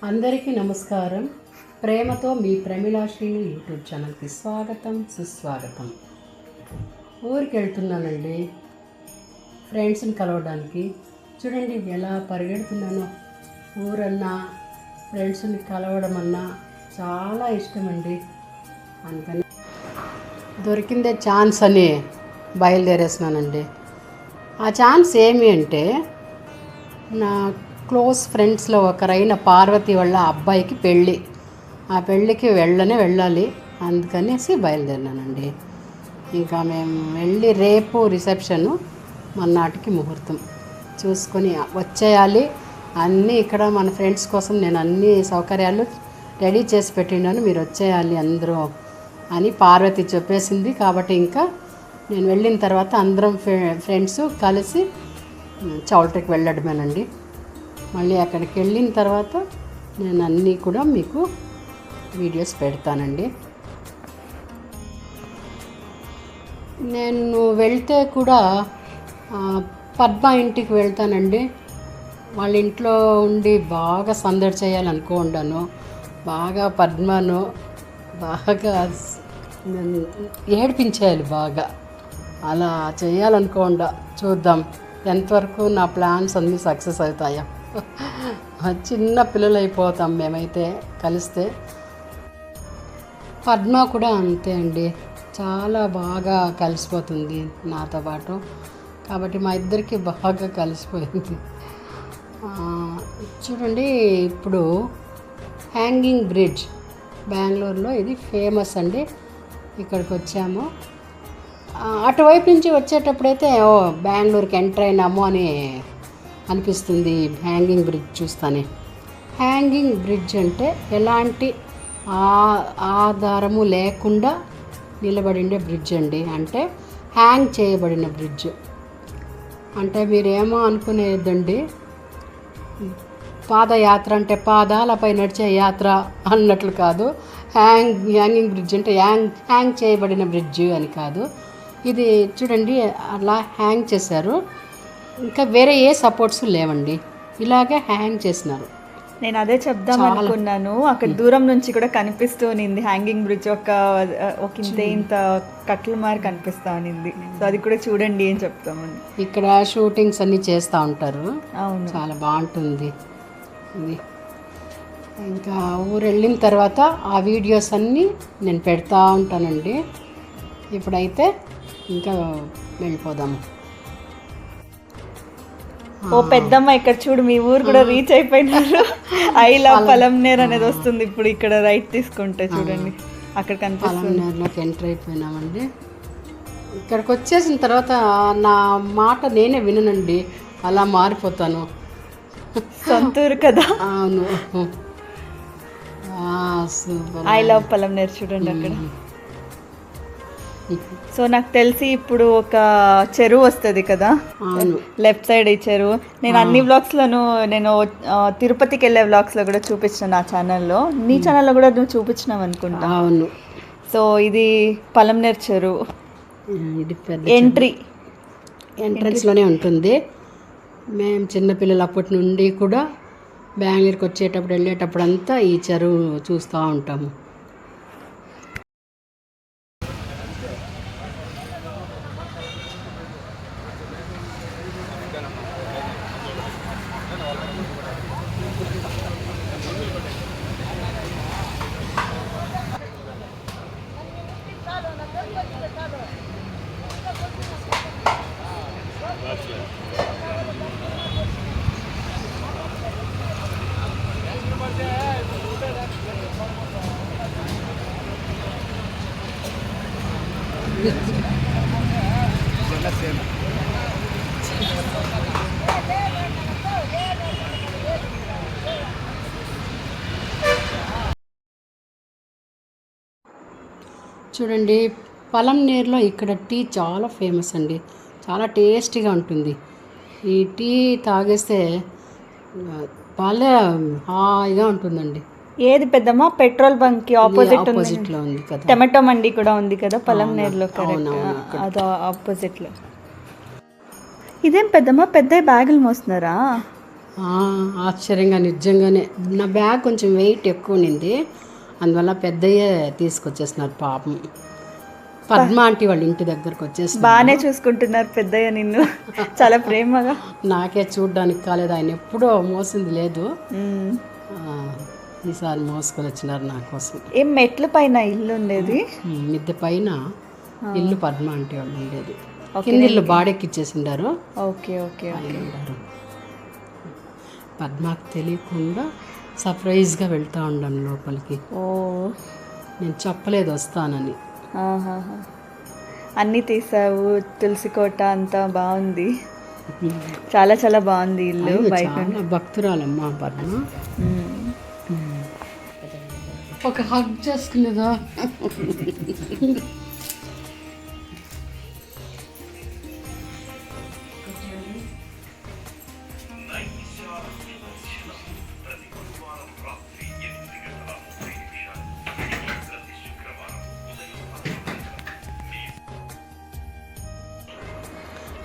అందరికీ నమస్కారం. ప్రేమతో మీ ప్రమిళాశ్రీని యూట్యూబ్ ఛానల్కి స్వాగతం, సుస్వాగతం. ఊరికి వెళ్తున్నానండి ఫ్రెండ్స్ని కలవడానికి. చూడండి ఎలా పరిగెడుతున్నానో. ఊరన్నా ఫ్రెండ్స్ని కలవడం అన్నా చాలా ఇష్టమండి. అందుకని దొరికిందే ఛాన్స్ అని బయలుదేరేస్తున్నానండి. ఆ ఛాన్స్ ఏమి అంటే, నా క్లోజ్ ఫ్రెండ్స్లో ఒకరైన పార్వతి వాళ్ళ అబ్బాయికి పెళ్ళి. ఆ పెళ్ళికి వెళ్ళాలి అందుకనేసి బయలుదేరినానండి. ఇంకా మేము వెళ్ళి రేపు రిసెప్షను, మర్నాటికి ముహూర్తం చూసుకొని వచ్చేయాలి. అన్నీ ఇక్కడ మన ఫ్రెండ్స్ కోసం నేను అన్ని సౌకర్యాలు రెడీ చేసి పెట్టినాను, మీరు వచ్చేయాలి అందరూ అని పార్వతి చెప్పేసింది. కాబట్టి ఇంకా నేను వెళ్ళిన తర్వాత అందరం ఫ్రెండ్స్ కలిసి చౌల్ట్రీకి వెళ్ళడమేనండి. మళ్ళీ అక్కడికి వెళ్ళిన తర్వాత నేను అన్నీ కూడా మీకు వీడియోస్ పెడతానండి. నేను వెళ్తే కూడా పద్మ ఇంటికి వెళ్తానండి. వాళ్ళ ఇంట్లో ఉండి బాగా సందడి చేయాలనుకోండాను, బాగా పద్మను బాగా ఏడిపించేయాలి, బాగా అలా చేయాలనుకోండా. చూద్దాం ఎంతవరకు నా ప్లాన్స్ అన్నీ సక్సెస్ అవుతాయో. చిన్న పిల్లలు అయిపోతాం మేమైతే కలిస్తే. పద్మ కూడా అంతే అండి, చాలా బాగా కలిసిపోతుంది నాతో పాటు. కాబట్టి మా ఇద్దరికి బాగా కలిసిపోయింది. చూడండి, ఇప్పుడు హ్యాంగింగ్ బ్రిడ్జ్ బెంగళూరులో ఇది ఫేమస్ అండి. ఇక్కడికి వచ్చాము. అటువైపు నుంచి వచ్చేటప్పుడైతే బెంగళూరుకి ఎంటర్ అయినాము అని అనిపిస్తుంది హ్యాంగింగ్ బ్రిడ్జ్ చూస్తానే. హ్యాంగింగ్ బ్రిడ్జ్ అంటే ఎలాంటి ఆధారము లేకుండా నిలబడిండే బ్రిడ్జ్ అండి. అంటే హ్యాంగ్ చేయబడిన బ్రిడ్జ్ అంటే మీరేమో అనుకునేదండి, పాదయాత్ర అంటే పాదాలపై నడిచే యాత్ర అన్నట్లు కాదు. హ్యాంగింగ్ బ్రిడ్జ్ అంటే హ్యాంగ్ చేయబడిన బ్రిడ్జ్ అని కాదు. ఇది చూడండి అలా హ్యాంగ్ చేశారు. ఇంకా వేరే ఏ సపోర్ట్స్ లేవండి, ఇలాగే హ్యాంగ్ చేసినారు. నేను అదే చెప్దాం అనుకున్నాను. అక్కడ దూరం నుంచి కూడా కనిపిస్తూ ఉన్నింది హ్యాంగింగ్ బ్రిడ్జ్, ఒక ఇంత కట్లు మారి కనిపిస్తూ ఉన్నింది. సో అది కూడా చూడండి అని చెప్తామని. ఇక్కడ షూటింగ్స్ అన్నీ చేస్తూ ఉంటారు. అవును, చాలా బాగుంటుంది ఇది. ఇంకా ఊరు వెళ్ళిన తర్వాత ఆ వీడియోస్ అన్నీ నేను పెడతా ఉంటానండి. ఇప్పుడైతే ఇంకా వెళ్ళిపోదాము. ఓ పెద్దమ్మ, ఇక్కడ చూడు, మీ ఊరు కూడా రీచ్ అయిపోయినారు. ఐ లవ్ పలంనేర్ అనేది వస్తుంది ఇప్పుడు. ఇక్కడ రైట్ తీసుకుంటే చూడండి అక్కడ కనిపిస్తుంది. పలంనేర్లోకి ఎంటర్ అయిపోయినామండి. ఇక్కడికి వచ్చేసిన తర్వాత నా మాట నేనే విననండి, అలా మారిపోతాను. సొంతూరు కదా. అవును, సూపర్. ఐ లవ్ పలంనేర్ చూడండి అక్కడ. సో నాకు తెలిసి ఇప్పుడు ఒక చెరువు వస్తుంది కదా లెఫ్ట్ సైడ్, ఈ చెరువు. నేను అన్ని వ్లాగ్స్లోను, నేను తిరుపతికి వెళ్ళే వ్లాగ్స్లో కూడా చూపించిన నా ఛానల్లో. నీ ఛానల్లో కూడా నువ్వు చూపించినావు అనుకుంటా. అవును. సో ఇది పలంనేర్ చెరువు. ఇది పెద్ద ఎంట్రన్స్లోనే ఉంటుంది. మేము చిన్నపిల్లలు అప్పటి నుండి కూడా బెంగళూరుకి వచ్చేటప్పుడు వెళ్ళేటప్పుడు అంతా ఈ చెరువు చూస్తూ ఉంటాము. చూడండి, పలంనేరులో ఇక్కడ టీ చాలా ఫేమస్ అండి, చాలా టేస్టీగా ఉంటుంది. ఈ టీ తాగేస్తే భలే హాయిగా ఉంటుందండి. ఏది పెద్దమ్మా? పెట్రోల్ బంక్ కి ఆపోజిట్ లో ఉంది కదా. టమాటో మండి కూడా ఉంది కదా పలంనేరులో. అది ఆపోజిట్ లో. ఇదేం పెద్దమ్మా, పెద్ద బ్యాగులు మోస్తున్నారా? ఆశ్చర్యంగా నిజంగానే నా బ్యాగ్ కొంచెం వెయిట్ ఎక్కువ ఉన్నింది, అందువల్ల పెద్దయ్యే తీసుకొచ్చేస్తున్నారు పాపం. పద్మ ఆంటీ వాళ్ళ ఇంటి దగ్గరకు వచ్చేసి బాగానే చూసుకుంటున్నారు పెద్దయ్య నిన్ను, చాలా ప్రేమగా. నాకే చూడ్డానికి కాలేదు, ఆయన ఎప్పుడో మోసింది లేదు, మ్మ్. ఈసారి మోసుకొని వచ్చినారు నా కోసం. ఏం మెట్ల పైన ఇల్లు ఉండేది? మిద్దె పైన ఇల్లు పద్మ ఆంటీ వాళ్ళు ఉండేది, కింద ఇల్లు బాడెక్కిచ్చేసిండారు. Okay okay okay. ఉన్నారు. పద్మకు తెలియకుండా సర్ప్రైజ్గా వెళ్తూ ఉండాను లోపలికి. ఓ, నేను చెప్పలేదు వస్తానని. ఆహాహా. అన్నీ తీసావు, తులసి కోట అంతా బాగుంది, చాలా చాలా బాగుంది ఇల్లు బయట. చాలా భక్తురాలమ్మా పద్మ. మ్మ్. ఒక హగ్ చేసుకునేదా?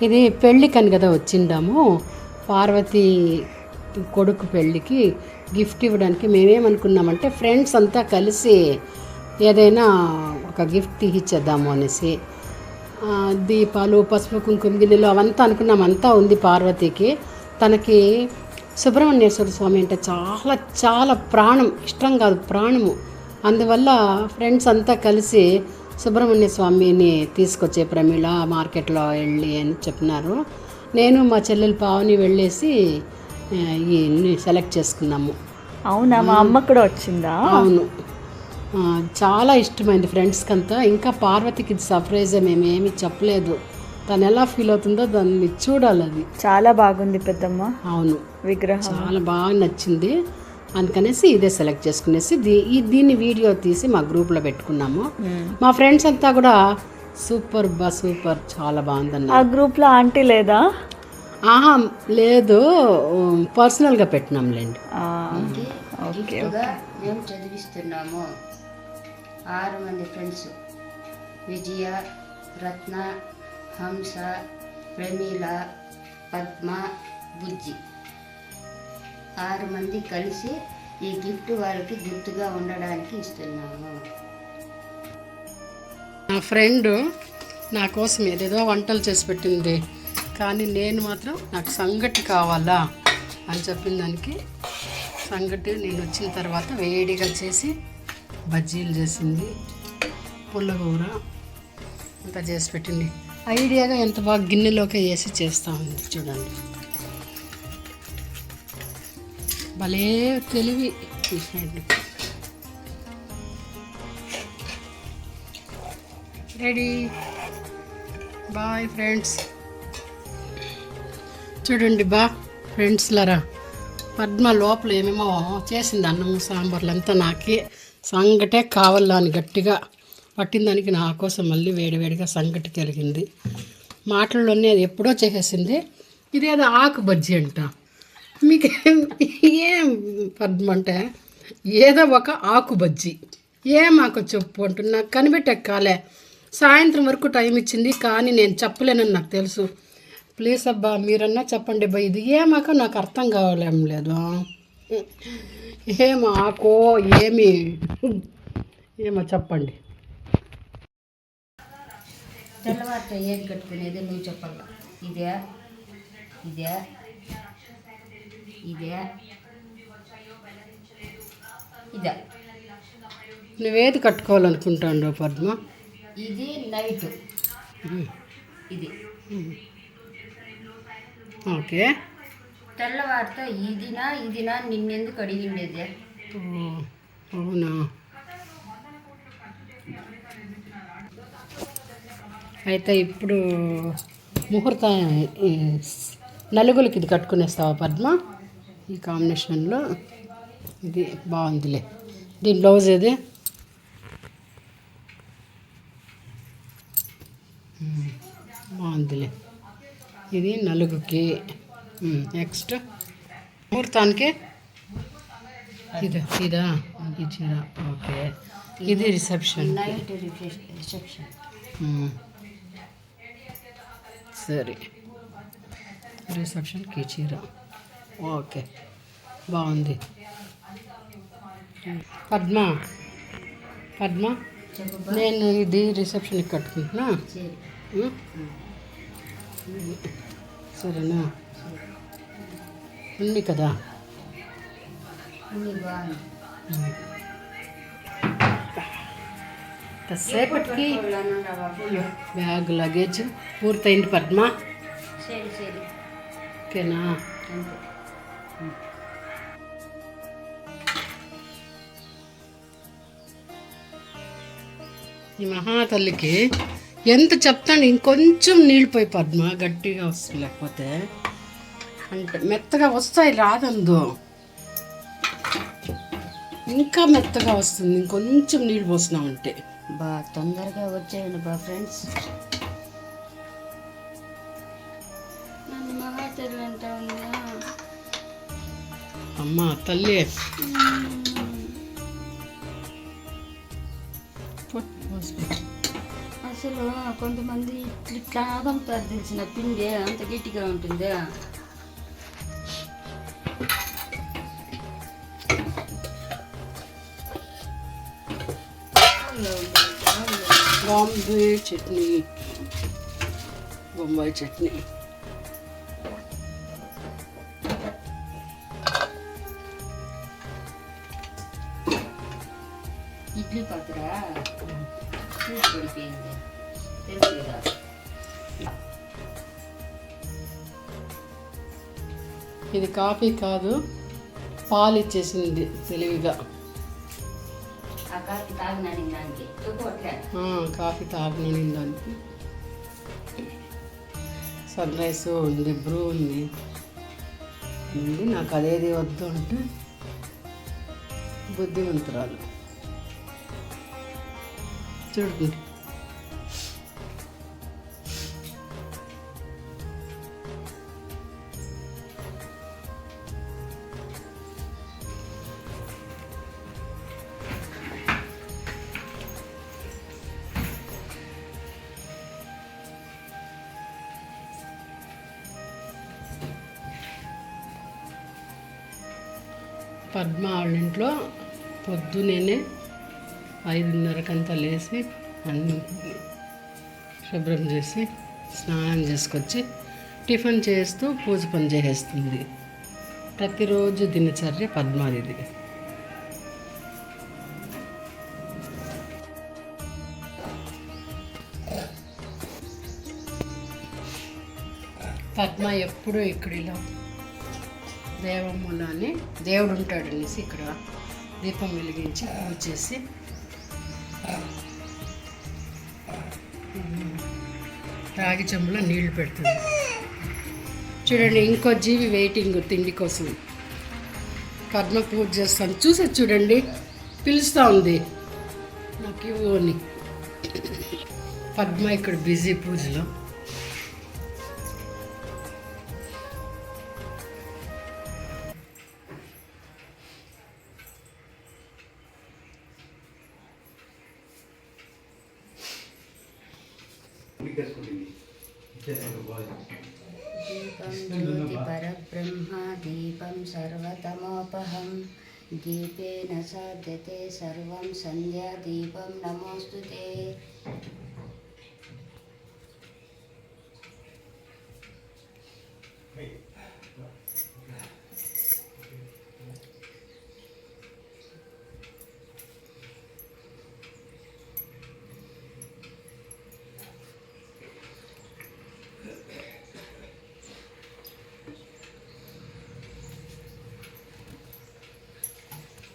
ఇది పెళ్ళికని కదా వచ్చిండాము, పార్వతి కొడుకు పెళ్ళికి గిఫ్ట్ ఇవ్వడానికి. మేమేమనుకున్నామంటే ఫ్రెండ్స్ అంతా కలిసి ఏదైనా ఒక గిఫ్ట్ ఇచ్చేద్దాము అనేసి, దీపాలు, పసుపు, కుంకుమ గిన్నెలు అవంతా అనుకున్నాం. అంతా ఉంది పార్వతికి. తనకి సుబ్రహ్మణ్యేశ్వర స్వామి అంటే చాలా చాలా ప్రాణం, ఇష్టం కాదు ప్రాణము. అందువల్ల ఫ్రెండ్స్ అంతా కలిసి సుబ్రహ్మణ్య స్వామిని తీసుకొచ్చే ప్రమీళ మార్కెట్లో వెళ్ళి అని చెప్పినారు. నేను మా చెల్లెలు పావని వెళ్ళేసి ఈ సెలెక్ట్ చేసుకున్నాము. అవునా, మా అమ్మ కూడా వచ్చిందా? అవును, చాలా ఇష్టమైంది ఫ్రెండ్స్కి అంతా. ఇంకా పార్వతికి ఇది సర్ప్రైజే, మేమేమీ చెప్పలేదు. తను ఎలా ఫీల్ అవుతుందో దాన్ని చూడాలి. అది చాలా బాగుంది పెద్దమ్మ. అవును, విగ్రహం చాలా బాగా నచ్చింది. అందుకనేసి ఇదే సెలెక్ట్ చేసుకునేసి దీన్ని వీడియో తీసి మా గ్రూప్లో పెట్టుకున్నాము. మా ఫ్రెండ్స్ అంతా కూడా సూపర్ సూపర్ చాలా బాగుందన్న. ఆ గ్రూప్లో ఆంటీ లేదా? ఆహా లేదు, పర్సనల్గా పెట్టినాంలేండి. ఓకే. మేము చదివిస్తున్నాము 6 మంది ఫ్రెండ్స్, విజయ, రత్న, హంస, ప్రమీల, పద్మ, బుజ్జి 6 మంది కలిసి ఈ గిఫ్ట్ వాళ్ళకి గుర్తుగా ఉండడానికి ఇస్తున్నాము. నా ఫ్రెండ్ నా కోసం ఏదేదో వంటలు చేసి పెట్టింది, కానీ నేను మాత్రం నాకు సంగటి కావాలా అని చెప్పిన దానికి సంగటి నేను వచ్చిన తర్వాత వేడిగా చేసి బజ్జీలు చేసింది, పుల్లగూర అంతా చేసి పెట్టింది. ఐడియాగా ఎంత బాగా గిన్నెలోకి వేసి చేస్తూ ఉంది చూడండి. భలే తెలివి ఈ ఫ్రెండ్. Ready, bye friends. చూడండి ఫ్రెండ్స్ లరా, పద్మ లోపల ఏమేమో చేసింది, అన్నం సాంబార్లు అంతా నాకే సంగటే కావాలా అని గట్టిగా పట్టిన దానికి నా కోసం మళ్ళీ వేడివేడిగా సంగటి కలిగింది. మాటల్లోనే అది ఎప్పుడో చేసేసింది. ఇదేదో ఆకు బజ్జీ అంట. మీకు ఏం పద్మ అంటే ఏదో ఒక ఆకు బజ్జీ, ఏం ఆకు చెప్పు అంటున్నా. నాకు కనిపెట్టెక్కాలే, సాయంత్రం వరకు టైం ఇచ్చింది కానీ నేను చెప్పలేనని నాకు తెలుసు. ప్లీజ్ అబ్బా మీరన్నా చెప్పండి బా, ఇది ఏమాకో నాకు అర్థం కావాలేం లేదు. ఏమో ఆకో ఏమో చెప్పండి. తెల్లవారితో ఏది కట్టుకునేది నువ్వు చెప్పాల. ఇదే ఇదే ఇదే ఇదే నువ్వేది కట్టుకోవాలనుకుంటాను పద్మ? ఇది నైట్, ఇది ఓకే. తెల్లవారితో ఇదినా నిన్నెందుకు అడిగిండేది? అవునా, అయితే ఇప్పుడు ముహూర్తం నలుగులకి ఇది కట్టుకునేస్తావా పద్మ? ఈ కాంబినేషన్లో ఇది బాగుందిలే. దీని బ్లౌజ్ ఏది? బాగుందిలే, ఇది నలుగుకి. నెక్స్ట్ ముహూర్తానికి ఇదా ఈ చీర. ఓకే, ఇది రిసెప్షన్. Night reception. సరే, రిసెప్షన్కి చీర. ఓకే, బాగుంది. పద్మ పద్మ చెప్పబ్బా. నేను ఇది రిసెప్షన్కి కట్టుకుంటున్నా. సరే. ఉం? సరేనా, ఉంది కదా. అన్నీ బాగుంది. సేపటికి బ్యాగ్ లగేజ్ పూర్తయింది పద్మ. సరే సరే ఓకేనా. అంతే. ఈ మహాతల్లికి ఎంత చెప్తాను, ఇంకొంచెం నీళ్ళు పోయి పద్మ, గట్టిగా వస్తుంది, లేకపోతే అంటే మెత్తగా వస్తాయి రాదందు, ఇంకా మెత్తగా వస్తుంది. ఇంకొంచెం నీళ్ళు పోసినామంటే తొందరగా వచ్చేయండి ఫ్రెండ్స్. నన్ను మహాతల్లి అంటా ఉందా? అమ్మ తల్లి. అసలు కొంతమంది ఇట్లా ఆగంతారు తెలిసిన పిండి అంత గట్టిగా ఉంటుందా? బాంబే చట్నీ, బొంబాయి చట్నీ. ఇడ్లీ పాత్ర చూసి పడిపోయింది తెలుసు కదా. ఇది కాఫీ కాదు, పాలు ఇచ్చేసింది తెలివిగా. ఆ కాఫీ తాగినాను దానికి చూపట్లే. కాఫీ తాగని దానికి. సన్ రైస్ ఉంది, బ్రూ ఉంది. నాకు అదేది వద్దు అంటే బుద్ధిమంతురాలు. చూడండి, పద్మ వాళ్ళ ఇంట్లో పొద్దునే 5:30కంతా లేచి అన్ని శుభ్రం చేసి స్నానం చేసుకొచ్చి టిఫిన్ చేస్తూ పూజ పని చేసేస్తుంది. ప్రతిరోజు దినచర్య పద్మాదిది. పద్మ ఎప్పుడూ ఇక్కడ ఇలా దేవమ్మలో అని దేవుడు ఉంటాడు అనేసి ఇక్కడ దీపం వెలిగించి పూజ చేసి రాగి చెంబులో నీళ్లు పెడుతుంది. చూడండి, ఇంకో జీవి వెయిటింగ్ తిండి కోసం. పద్మ పూజ చేస్తాను చూసే చూడండి, పిలుస్తూ ఉంది నాకు ఇవ్వు అని. పద్మ ఇక్కడ బిజీ పూజలో. దీపం జ్యోతి పరబ్రహ్మ దీపం సర్వతమోపహం దీపేన సాధ్యతే సర్వం సంధ్యా దీపం నమోస్తుతే.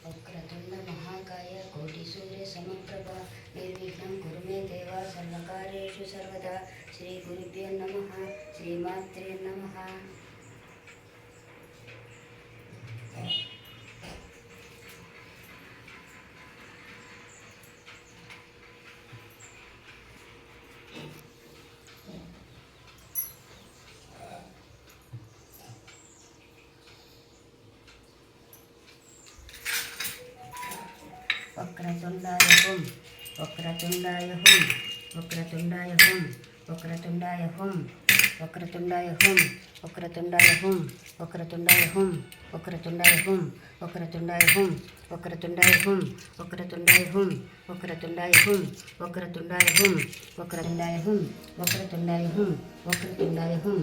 వక్రతుండ మహాకాయ కోటి సూర్య సమప్రభ నిర్విఘ్నం కురు మే దేవ సర్వకార్యేషు సర్వదా. శ్రీ గురుభ్యో నమః. శ్రీమాత్రే నమః. వక్రతుండాయ హుం వక్రతుండాయ హుం వక్రతుండాయ హుం వక్రతుండాయ హుం వక్రతుండాయ హుం వక్రతుండాయ హుం వక్రతుండాయ హుం వక్రతుండాయ హుం వక్రతుండాయ హుం వక్రతుండాయ హుం వక్రతుండాయ హుం వక్రతుండాయ హుం వక్రతుండాయ హుం వక్రతుండాయ హుం వక్రతుండాయ హుం వక్రతుండాయ హుం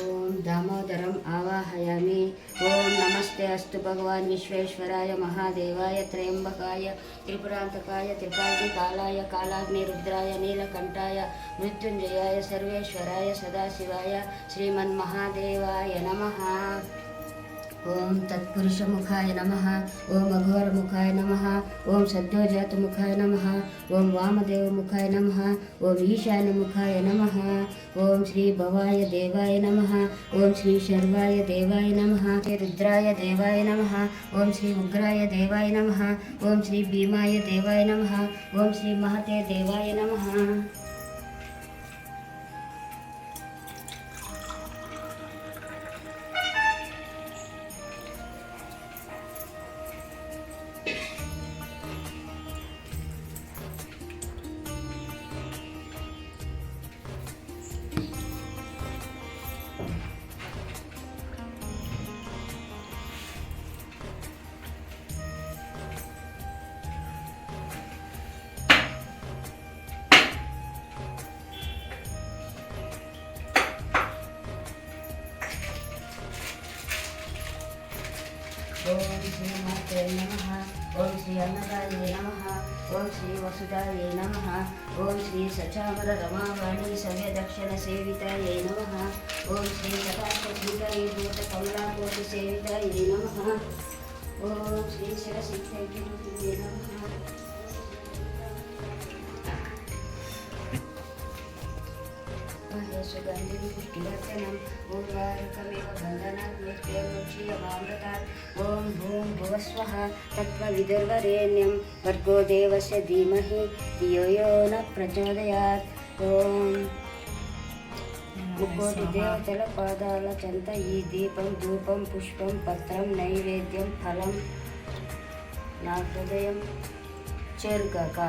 ఓం దామోదరం ఆవాహయామి. ఓం నమస్తే అస్తు భగవాన్ విశ్వేశ్వరాయ మహాదేవాయ త్రయంబకాయ త్రిపురాంతకాయ త్రికాగ్నికాలాయ కాలాగ్నిరుద్రాయ నీలకంఠాయ మృత్యుంజయాయ సర్వేశ్వరాయ సదాశివాయ శ్రీమన్మహాదేవాయ నమః. ఓం తత్పురుషముఖాయ నమః. ఓం అఘోరముఖాయ నమః. ఓం సద్యోజాతముఖాయ నమః. ఓం వామదేవముఖాయ నమః. ఓం ఈశాన్యముఖాయ నమః. ఓం శ్రీ భవాయ దేవాయ నమః. ఓం శ్రీ శర్వాయ దేవాయ నమః. రుద్రాయ దేవాయ నమః. ఓం శ్రీ ఉగ్రాయ దేవాయ నమః. ఓం శ్రీ భీమాయ దేవాయ నమః. ఓం శ్రీ మహతే దేవాయ నమః. ఓం శ్రీ మాతే నమః. ఓం శ్రీ అన్నదాయ నమః. ఓం శ్రీ వసుదాయ నమః. ఓం శ్రీ సచామర రమావాణి సవ్య దక్షిణ సేవితాయ నమః. ఓం శ్రీ సదాశ శ్రీకరీభూత కమలాకోటి సేవితాయ నమః. ఓం శ్రీ శిరసిద్ధై నమః. సుగంధిం పుష్టివర్ధనం ఊర్వారుకమివ బంధనాత్ మృత్యోర్ముక్షీయమామృతాత్. ఓం భూం భువస్వః తత్వవిదుర్వరేణ్యం భర్గో దేవస్య ధీమహి ధియో యో న ప్రచోదయాత్. ఓం ముక్కోటి దేవతల పాదాల చెంత ఈ దీపం ధూపం పుష్పం పత్రం నైవేద్యం ఫలం నా హృదయం చేరుగాక.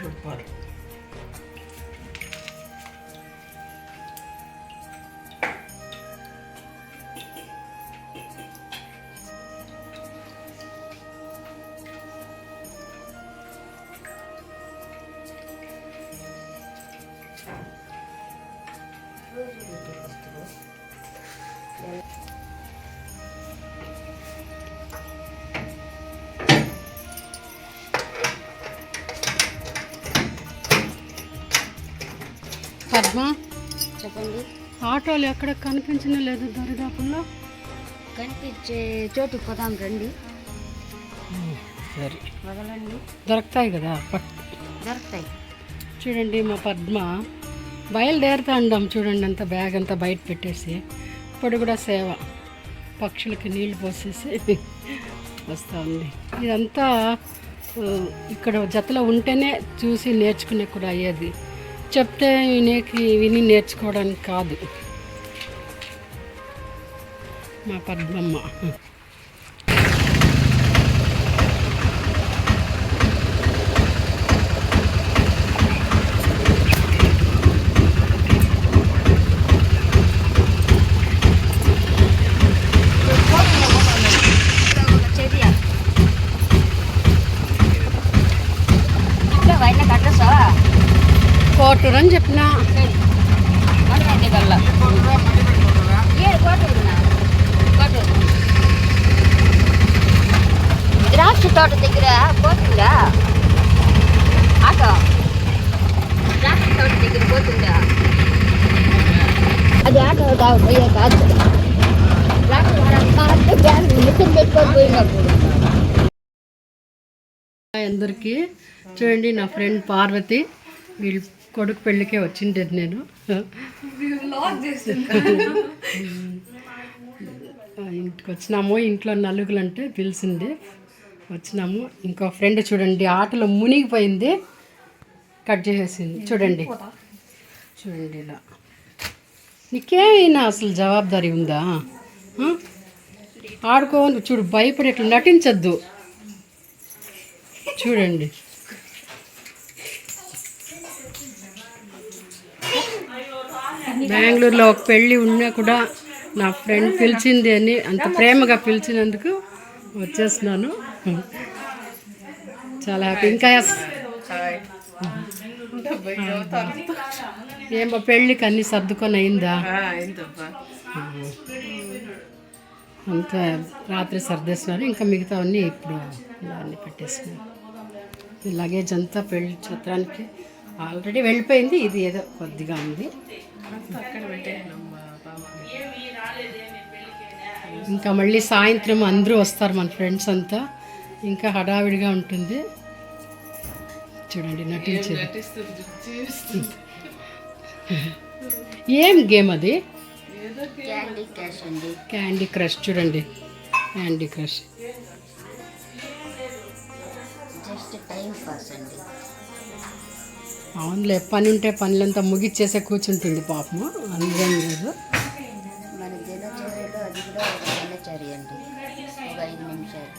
సూపర్. పద్మ, చెప్పండి. ఆటోలు ఎక్కడ కనిపించడం లేదు దరిదాపుల్లో. కనిపించే చోటుకు పోదాం రండి. సరే, వదలండి. దొరుకుతాయి కదా. దొరుకుతాయి. చూడండి మా పద్మ బయలుదేరుతా ఉండాం. చూడండి అంత బ్యాగ్ అంతా బయట పెట్టేసి ఇప్పుడు కూడా సేవ పక్షులకి నీళ్ళు పోసేసి వస్తూ ఉంది. ఇదంతా ఇక్కడ జతలో ఉంటేనే చూసి నేర్చుకునే కూడా అయ్యేది. చెప్తే విని నేర్చుకోవడానికి కాదు. మా పద్మమ్మ కోటూరు అని చెప్పిన. ద్రాక్ష తోట దగ్గర పోతుందా ఆటో? ద్రాక్ష తోట దగ్గర పోతుందా? అది ఆటో పోయే కాదు. మిషన్ పెట్టుకొని పోయినప్పుడు. అందరికీ చూడండి, నా ఫ్రెండ్ పార్వతి వీళ్ళు కొడుకు పెళ్ళికే వచ్చిండేది. నేను ఇంటికి వచ్చినాము. ఇంట్లో నలుగులు అంటే పిలిచింది, వచ్చినాము. ఇంకో ఫ్రెండ్ చూడండి ఆటలో మునిగిపోయింది, కట్ చేసేసింది. చూడండి చూడండి ఇలా. నీకేమైనా అసలు జవాబుదారీ ఉందా? ఆడుకోని చూడు, భయపడి ఇట్లా నటించద్దు. చూడండి బెంగళూరులో ఒక పెళ్ళి ఉన్నా కూడా నా ఫ్రెండ్ పిలిచింది అని అంత ప్రేమగా పిలిచినందుకు వచ్చేస్తున్నాను. చాలా హ్యాపీ. ఇంకా ఏమో పెళ్ళికి అన్నీ సర్దుకొని అయిందా? అంతా రాత్రి సర్దేస్తున్నారు. ఇంకా మిగతావన్నీ ఇప్పుడు అన్నీ పెట్టేస్తున్నారు. ఈ లగేజ్ అంతా పెళ్లి చిత్రానికి ఆల్రెడీ వెళ్ళిపోయింది. ఇది ఏదో కొద్దిగా ఉంది. ఇంకా మళ్ళీ సాయంత్రం అందరూ వస్తారు మన ఫ్రెండ్స్ అంతా. ఇంకా హడావిడిగా ఉంటుంది. చూడండి నటించేది. ఏం గేమ్ అది? క్యాండీ క్రష్ అండి. Candy crush. చూడండి candy crush. Just time pass అండి. అవునులే, పని ఉంటే పనులంతా ముగిచ్చేసే కూర్చుంటుంది పాపము. అందుకేం లేదు. మన దినచర్యలో అది కూడా ఒక దినచర్య అండి. ఒక 5 నిమిషాలు.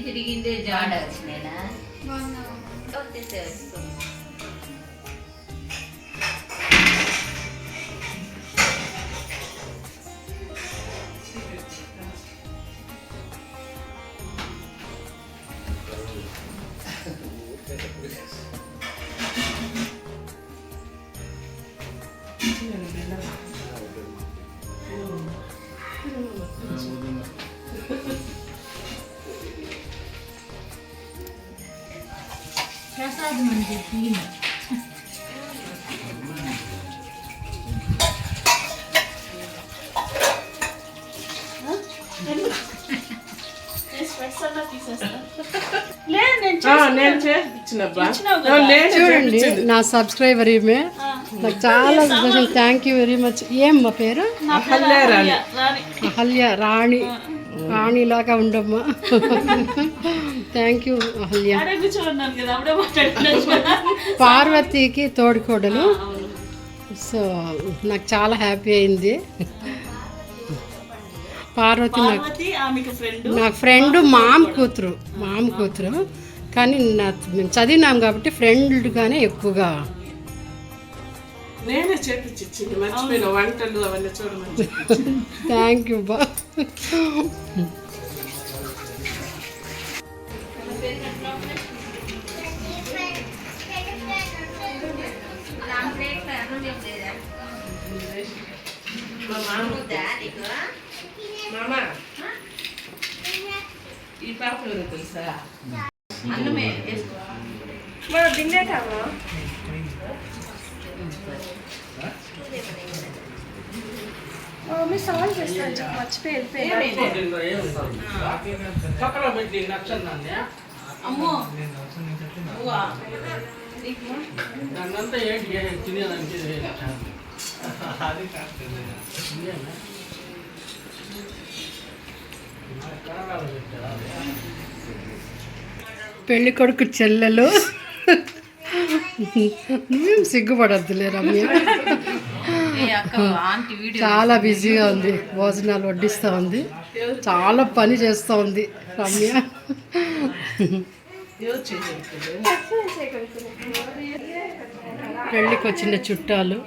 తిరిగింది జాడ నేనా ప్రసాదం అని చెప్పి చూడండి నా సబ్స్క్రైబర్ ఈమె. నాకు చాలా సంతోషం. Thank you very much. ఏం మా పేరు? అహల్య రాణి. రాణిలాగా ఉండమ్మా. Thank you Ahalya. పార్వతికి తోడుకోడలు. సో నాకు చాలా హ్యాపీ అయింది. పార్వతి నాకు ఫ్రెండ్, మామ కూతురు. కానీ మేము చదివినాం కాబట్టి ఫ్రెండ్గానే ఎక్కువగా. నేనే చేపించింది, మర్చిపోయిన వంటలు అవన్నీ చూడమని. థ్యాంక్ యూ బా. మామా ఈ పాప ఎవరు తెలుసా? అన్నమే తినేటామా? అమ్మో నన్నంతా ఏంటి తినేదానికి పెళ్ళి కొడుకు చెల్లెలు. నువ్వేం సిగ్గుపడద్దులే రమ్య. చాలా బిజీగా ఉంది. భోజనాలు వడ్డిస్తూ ఉంది. చాలా పని చేస్తూ ఉంది రమ్య. పెళ్ళికి వచ్చిన చుట్టాలు.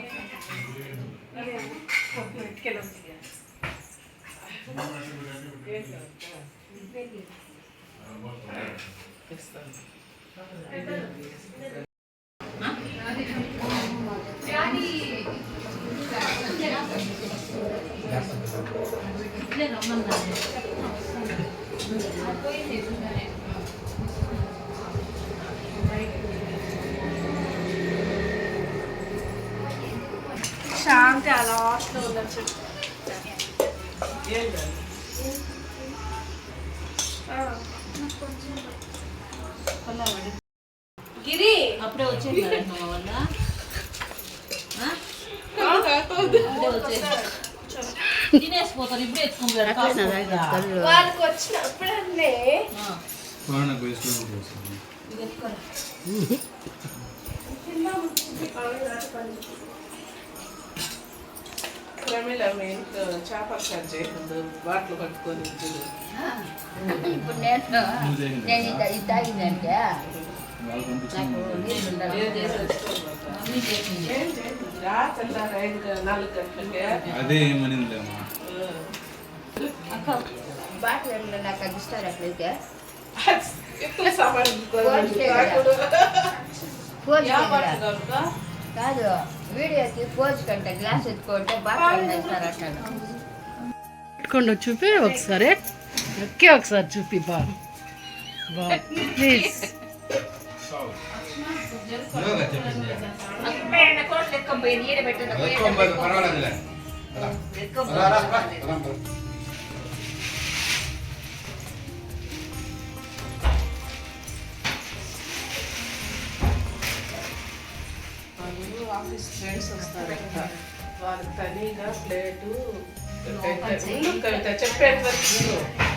ఇట్లే రమ్మన్నాను. శాంతి అలా హాస్టల్లో ఉండొచ్చు. ఏం కాదు. గిరి అప్పుడే వచ్చేది మా వల్ల అప్పుడే వచ్చేది తినేసిపోతారు. ఇప్పుడే ఎత్తుకుంటారు. వాళ్ళకి వచ్చినప్పుడన్నీ ప్రమిళ మీ ఇంట్లో చేపలు కట్ చేయకుండా బాటలు పట్టుకొని ఇచ్చింది. ఇప్పుడు నేను ఇది తాగిందంటే నాకు నీళ్ళు ఉండాలి. ఏం చేసి వచ్చుకోమాట. ఏం చేసింది తెల్లారు 4 గంటలకే. అదే ఏమనిందిలేమ్మా. అక్క బాటిల్ నాకు అది ఇస్తారు అట్లయితే ఎక్కువ సామాన్ కాదు వీడియోకి పోజ్ కంటే గ్లాస్ ఎత్తుకుంటే బాటిల్ వేస్తారు అట్లా. పెట్టుకోండి చూపి ఒకసారి. ఓకే ఒకసారి చూపి బాగా ప్లీజ్. పర్వాలేదులే. ఆఫీస్ ఫ్రెండ్స్ వస్తారంట. వాళ్ళకి తనీగా ప్లేటు కవిత చెప్పేది వరకు